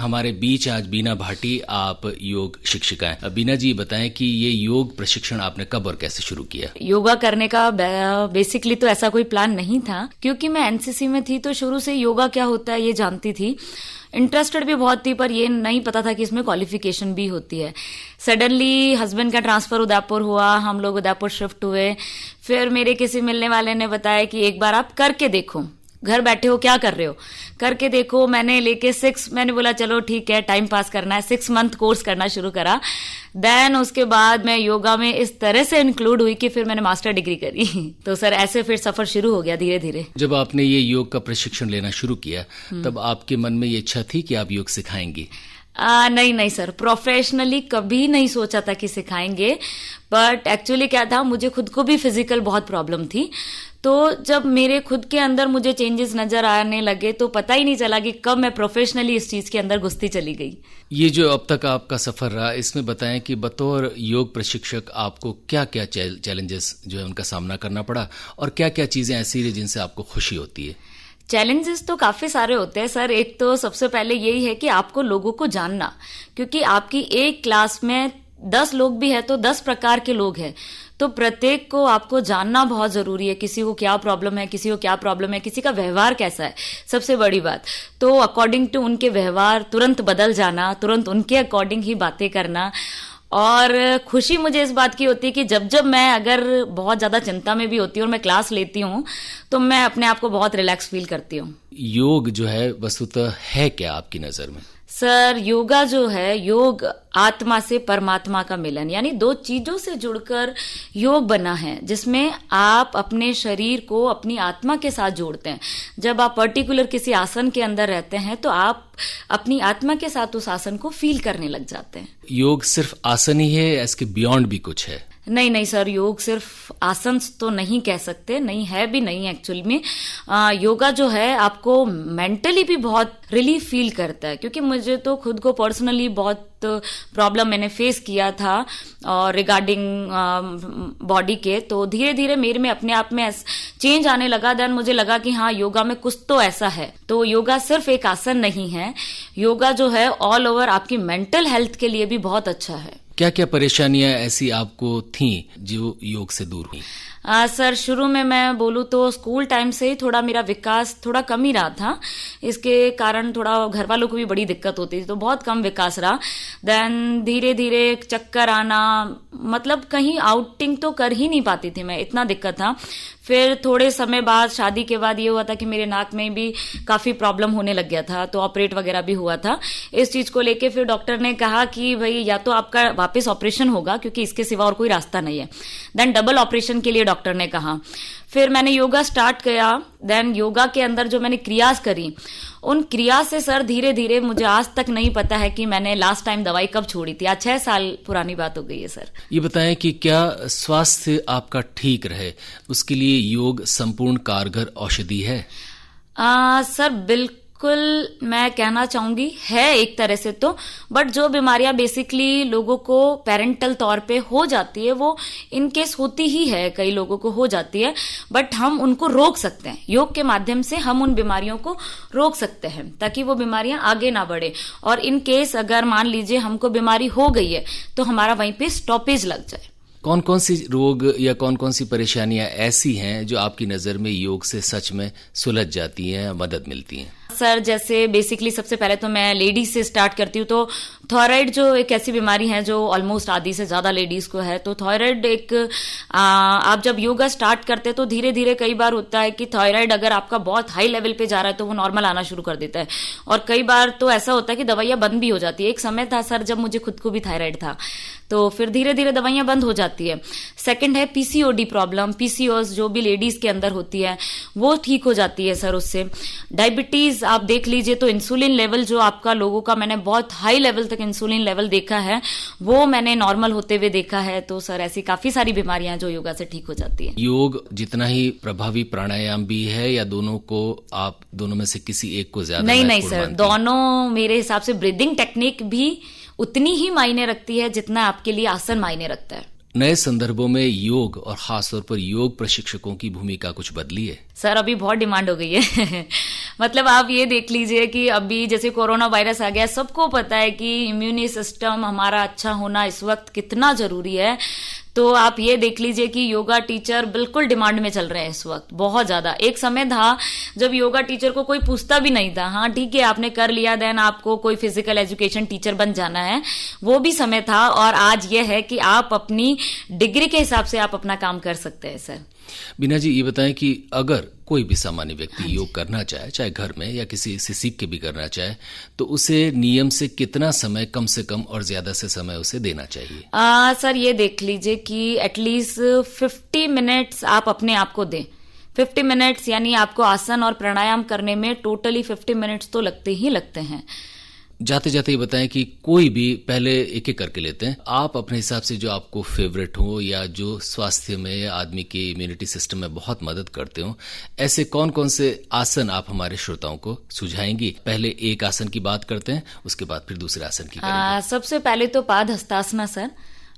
हमारे बीच आज बीना भाटी, आप योग शिक्षिका हैं। बीना जी बताएं कि ये योग प्रशिक्षण आपने कब और कैसे शुरू किया? योगा करने का बेसिकली तो ऐसा कोई प्लान नहीं था, क्योंकि मैं एनसीसी में थी तो शुरू से योगा क्या होता है ये जानती थी, इंटरेस्टेड भी बहुत थी, पर ये नहीं पता था कि इसमें क्वालिफिकेशन भी होती है। सडनली हस्बैंड का ट्रांसफर उदयपुर हुआ, हम लोग उदयपुर शिफ्ट हुए। फिर मेरे किसी मिलने वाले ने बताया कि एक बार आप करके देखो, घर बैठे हो क्या कर रहे हो, करके देखो। मैंने लेके मैंने बोला चलो ठीक है, टाइम पास करना है, 6 मंथ कोर्स करना शुरू करा। देन उसके बाद मैं योगा में इस तरह से इंक्लूड हुई कि फिर मैंने मास्टर डिग्री करी। तो सर ऐसे फिर सफर शुरू हो गया धीरे धीरे। जब आपने ये योग का प्रशिक्षण लेना शुरू किया तब आपके मन में ये इच्छा थी कि आप योग सिखाएंगी? नहीं सर, प्रोफेशनली कभी नहीं सोचा था कि सिखाएंगे। बट एक्चुअली क्या था, मुझे खुद को भी फिजिकल बहुत प्रॉब्लम थी। तो जब मेरे खुद के अंदर मुझे चेंजेस नजर आने लगे तो पता ही नहीं चला कि कब मैं प्रोफेशनली इस चीज के अंदर घुसती चली गई। ये जो अब तक आपका सफर रहा, इसमें बताएं कि बतौर योग प्रशिक्षक आपको क्या क्या चैलेंजेस जो है उनका सामना करना पड़ा, और क्या क्या चीजें ऐसी रही जिनसे आपको खुशी होती है? चैलेंजेस तो काफी सारे होते हैं सर। एक तो सबसे पहले यही है कि आपको लोगों को जानना, क्योंकि आपकी एक क्लास में 10 लोग भी है तो 10 प्रकार के लोग हैं, तो प्रत्येक को आपको जानना बहुत जरूरी है। किसी को क्या प्रॉब्लम है, किसी को क्या प्रॉब्लम है, किसी का व्यवहार कैसा है, सबसे बड़ी बात। तो अकॉर्डिंग टू उनके व्यवहार तुरंत बदल जाना, तुरंत उनके अकॉर्डिंग ही बातें करना। और खुशी मुझे इस बात की होती है कि जब जब मैं अगर बहुत ज्यादा चिंता में भी होती हूँ और मैं क्लास लेती हूँ तो मैं अपने आप को बहुत रिलैक्स फील करती हूँ। योग जो है वस्तुतः है क्या आपकी नजर में? सर योगा जो है, योग आत्मा से परमात्मा का मिलन, यानी 2 चीजों से जुड़कर योग बना है, जिसमें आप अपने शरीर को अपनी आत्मा के साथ जोड़ते हैं। जब आप पर्टिकुलर किसी आसन के अंदर रहते हैं तो आप अपनी आत्मा के साथ उस आसन को फील करने लग जाते हैं। योग सिर्फ आसन ही है, इसके बियॉन्ड भी कुछ है? नहीं सर, योग सिर्फ आसन तो नहीं कह सकते, नहीं है भी नहीं एक्चुअली में। योगा जो है आपको मेंटली भी बहुत रिलीफ फील करता है, क्योंकि मुझे तो खुद को पर्सनली बहुत प्रॉब्लम मैंने फेस किया था और रिगार्डिंग बॉडी के, तो धीरे धीरे मेरे में अपने आप में चेंज आने लगा। देन मुझे लगा कि हाँ, योगा में कुछ तो ऐसा है। तो योगा सिर्फ एक आसन नहीं है, योगा जो है ऑल ओवर आपकी मेंटल हेल्थ के लिए भी बहुत अच्छा है। क्या क्या परेशानियां ऐसी आपको थीं जो योग से दूर हुई? सर शुरू में मैं बोलूँ तो स्कूल टाइम से ही थोड़ा मेरा विकास थोड़ा कम ही रहा था। इसके कारण थोड़ा घर वालों को भी बड़ी दिक्कत होती थी, तो बहुत कम विकास रहा। देन धीरे धीरे चक्कर आना, मतलब कहीं आउटिंग तो कर ही नहीं पाती थी मैं, इतना दिक्कत था। फिर थोड़े समय बाद, शादी के बाद ये हुआ था कि मेरे नाक में भी काफी प्रॉब्लम होने लग गया था, तो ऑपरेट वगैरह भी हुआ था। इस चीज को लेके फिर डॉक्टर ने कहा कि भाई या तो आपका वापस ऑपरेशन होगा, क्योंकि इसके सिवा और कोई रास्ता नहीं है। देन डबल ऑपरेशन के लिए डॉक्टर ने कहा। फिर मैंने योगा स्टार्ट किया। देन योगा के अंदर जो मैंने क्रियास करी, उन क्रिया से सर धीरे धीरे, मुझे आज तक नहीं पता है कि मैंने लास्ट टाइम दवाई कब छोड़ी थी। आज 6 साल पुरानी बात हो गई है सर। ये बताएं कि क्या स्वास्थ्य आपका ठीक रहे उसके लिए योग संपूर्ण कारगर औषधि है? सर बिल्कुल मैं कहना चाहूंगी है एक तरह से तो, बट जो बीमारियां बेसिकली लोगों को पेरेंटल तौर पे हो जाती है, वो इन केस होती ही है, कई लोगों को हो जाती है, बट हम उनको रोक सकते हैं। योग के माध्यम से हम उन बीमारियों को रोक सकते हैं ताकि वो बीमारियां आगे ना बढ़े। और इन केस अगर मान लीजिए हमको बीमारी हो गई है तो हमारा वहीं पे स्टॉपेज लग जाए। कौन कौन सी रोग या कौन कौन सी परेशानियां ऐसी हैं जो आपकी नजर में योग से सच में सुलझ जाती हैं, मदद मिलती हैं? सर जैसे बेसिकली सबसे पहले तो मैं लेडीज से स्टार्ट करती हूँ। तो थायराइड जो एक ऐसी बीमारी है जो ऑलमोस्ट आधी से ज्यादा लेडीज को है। तो थायराइड एक आप जब योगा स्टार्ट करते हैं तो धीरे धीरे कई बार होता है कि थायराइड अगर आपका बहुत हाई लेवल पे जा रहा है तो वो नॉर्मल आना शुरू कर देता है, और कई बार तो ऐसा होता है कि दवाइयां बंद भी हो जाती है। एक समय था सर जब मुझे खुद को भी थायराइड था, तो फिर धीरे धीरे दवाइयां बंद हो जाती है। सेकंड है पीसीओडी प्रॉब्लम, पीसीओएस जो भी लेडीज के अंदर होती है वो ठीक हो जाती है सर उससे। डायबिटीज आप देख लीजिए तो इंसुलिन लेवल जो आपका लोगों का, मैंने बहुत हाई लेवल तक इंसुलिन लेवल देखा है, वो मैंने नॉर्मल होते हुए देखा है। तो सर ऐसी काफी सारी बीमारियां जो योगा से ठीक हो जाती है। योग जितना ही प्रभावी प्राणायाम भी है, या दोनों को आप दोनों में से किसी एक को ज्यादा? नहीं सर, दोनों मेरे हिसाब से ब्रीदिंग टेक्निक भी उतनी ही मायने रखती है जितना आपके लिए आसन मायने रखता है। नए संदर्भों में योग और खासतौर पर योग प्रशिक्षकों की भूमिका कुछ बदली है? सर अभी बहुत डिमांड हो गई है मतलब आप ये देख लीजिए कि अभी जैसे कोरोना वायरस आ गया, सबको पता है कि इम्यूनी सिस्टम हमारा अच्छा होना इस वक्त कितना जरूरी है। तो आप ये देख लीजिए कि योगा टीचर बिल्कुल डिमांड में चल रहे हैं इस वक्त, बहुत ज्यादा। एक समय था जब योगा टीचर को कोई पूछता भी नहीं था, हाँ ठीक है आपने कर लिया देन आपको कोई फिजिकल एजुकेशन टीचर बन जाना है, वो भी समय था। और आज ये है कि आप अपनी डिग्री के हिसाब से आप अपना काम कर सकते हैं सर। बीना जी, ये बताएं कि अगर कोई भी सामान्य व्यक्ति योग करना चाहे, चाहे घर में या किसी से सीख के भी करना चाहे, तो उसे नियम से कितना समय कम से कम और ज्यादा से समय उसे देना चाहिए? सर ये देख लीजिए कि एटलीस्ट 50 मिनट्स आप अपने आप को दें। 50 मिनट्स यानी आपको आसन और प्राणायाम करने में टोटली 50 मिनट्स तो लगते ही लगते हैं। जाते जाते ये बताएं कि कोई भी, पहले एक एक करके लेते हैं, आप अपने हिसाब से जो आपको फेवरेट हो या जो स्वास्थ्य में या आदमी के इम्यूनिटी सिस्टम में बहुत मदद करते हो, ऐसे कौन कौन से आसन आप हमारे श्रोताओं को सुझाएंगी? पहले एक आसन की बात करते हैं, उसके बाद फिर दूसरे आसन की करेंगे। सबसे पहले तो पाद हस्तासना सर,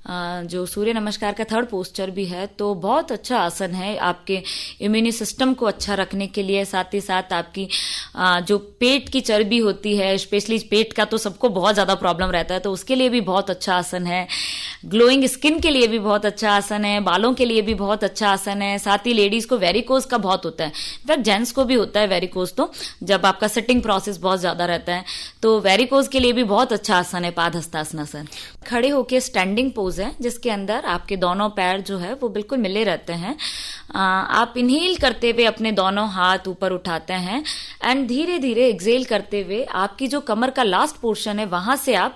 जो सूर्य नमस्कार का थर्ड पोस्चर भी है, तो बहुत अच्छा आसन है आपके इम्यूनी सिस्टम को अच्छा रखने के लिए। साथ ही साथ आपकी जो पेट की चर्बी होती है, स्पेशली पेट का तो सबको बहुत ज्यादा प्रॉब्लम रहता है, तो उसके लिए भी बहुत अच्छा आसन है। ग्लोइंग स्किन के लिए भी बहुत अच्छा आसन है, बालों के लिए भी बहुत अच्छा आसन है। साथ ही लेडीज को वेरिकोज का बहुत होता है, इनफैक्ट जेंट्स को भी होता है वेरिकोज, तो जब आपका सिटिंग प्रोसेस बहुत ज्यादा रहता है तो वेरिकोज के लिए भी बहुत अच्छा आसन है पाद हस्तासना सर। खड़े होके स्टैंडिंग पोज है जिसके अंदर आपके दोनों पैर जो है वो बिल्कुल मिले रहते हैं। आप इनहेल करते हुए अपने दोनों हाथ ऊपर उठाते हैं एंड धीरे धीरे एक्सेल करते हुए आपकी जो कमर का लास्ट पोर्शन है वहां से आप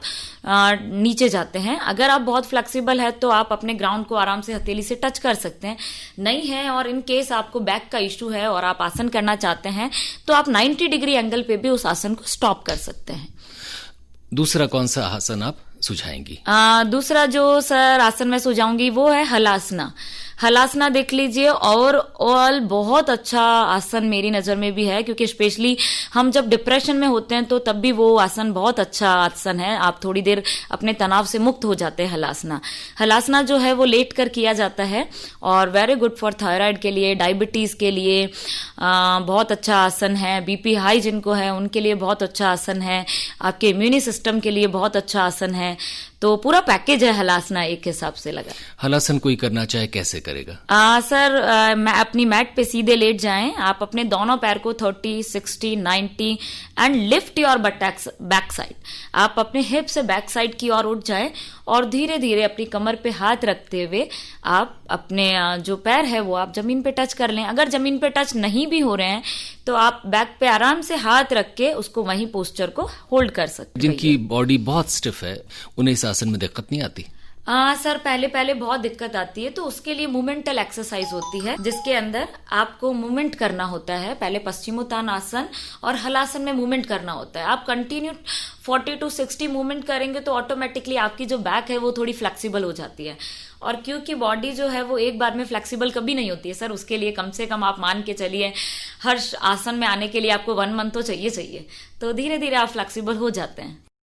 नीचे जाते हैं। अगर आप बहुत फ्लेक्सिबल है तो आप अपने ग्राउंड को आराम से हथेली से टच कर सकते हैं, नहीं है और इन केस आपको बैक का इश्यू है और आप आसन करना चाहते हैं तो आप 90 डिग्री एंगल पे भी उस आसन को स्टॉप कर सकते हैं। दूसरा कौन सा आसन आप सुझाएंगी? दूसरा जो सर आसन मैं सुझाऊंगी वो है हलासना। हलासना देख लीजिए, और ऑल बहुत अच्छा आसन मेरी नजर में भी है, क्योंकि स्पेशली हम जब डिप्रेशन में होते हैं तो तब भी वो आसन बहुत अच्छा आसन है। आप थोड़ी देर अपने तनाव से मुक्त हो जाते हैं। हलासना हलासना जो है वो लेट कर किया जाता है और वेरी गुड फॉर थायराइड के लिए, डायबिटीज के लिए बहुत अच्छा आसन है। बीपी हाई जिनको है उनके लिए बहुत अच्छा आसन है, आपके इम्यूनी सिस्टम के लिए बहुत अच्छा आसन है। तो पूरा पैकेज है हलासना एक हिसाब से लगा। हलासन कोई करना चाहे कैसे करेगा? सर अपनी मैट पे सीधे लेट जाएं, आप अपने दोनों पैर को 30, 60, 90 and lift your buttocks back side. आप अपने हिप से बैक साइड की ओर उठ जाएं और धीरे धीरे अपनी कमर पे हाथ रखते हुए आप अपने जो पैर है वो आप जमीन पे टच कर लें। अगर जमीन पे टच नहीं भी हो रहे हैं तो आप बैक पे आराम से हाथ रख के उसको वहीं पोस्चर को होल्ड कर सकते हैं। जिनकी बॉडी बहुत स्टिफ है उन्हें इस आसन में दिक्कत नहीं आती? सर पहले बहुत दिक्कत आती है, तो उसके लिए मूवमेंटल एक्सरसाइज होती है जिसके अंदर आपको मूवमेंट करना होता है। पहले पश्चिमोत्तानासन और हलासन में मूवमेंट करना होता है। आप कंटिन्यू 40 to 60 मूवमेंट करेंगे तो ऑटोमेटिकली आपकी जो बैक है वो थोड़ी फ्लेक्सिबल हो जाती है। और क्योंकि बॉडी जो है वो एक बार में फ्लेक्सिबल कभी नहीं होती है सर, उसके लिए कम से कम आप मान के चलिए हर आसन में आने के लिए आपको 1 मंथ तो चाहिए। तो धीरे धीरे आप फ्लेक्सिबल हो जाते हैं।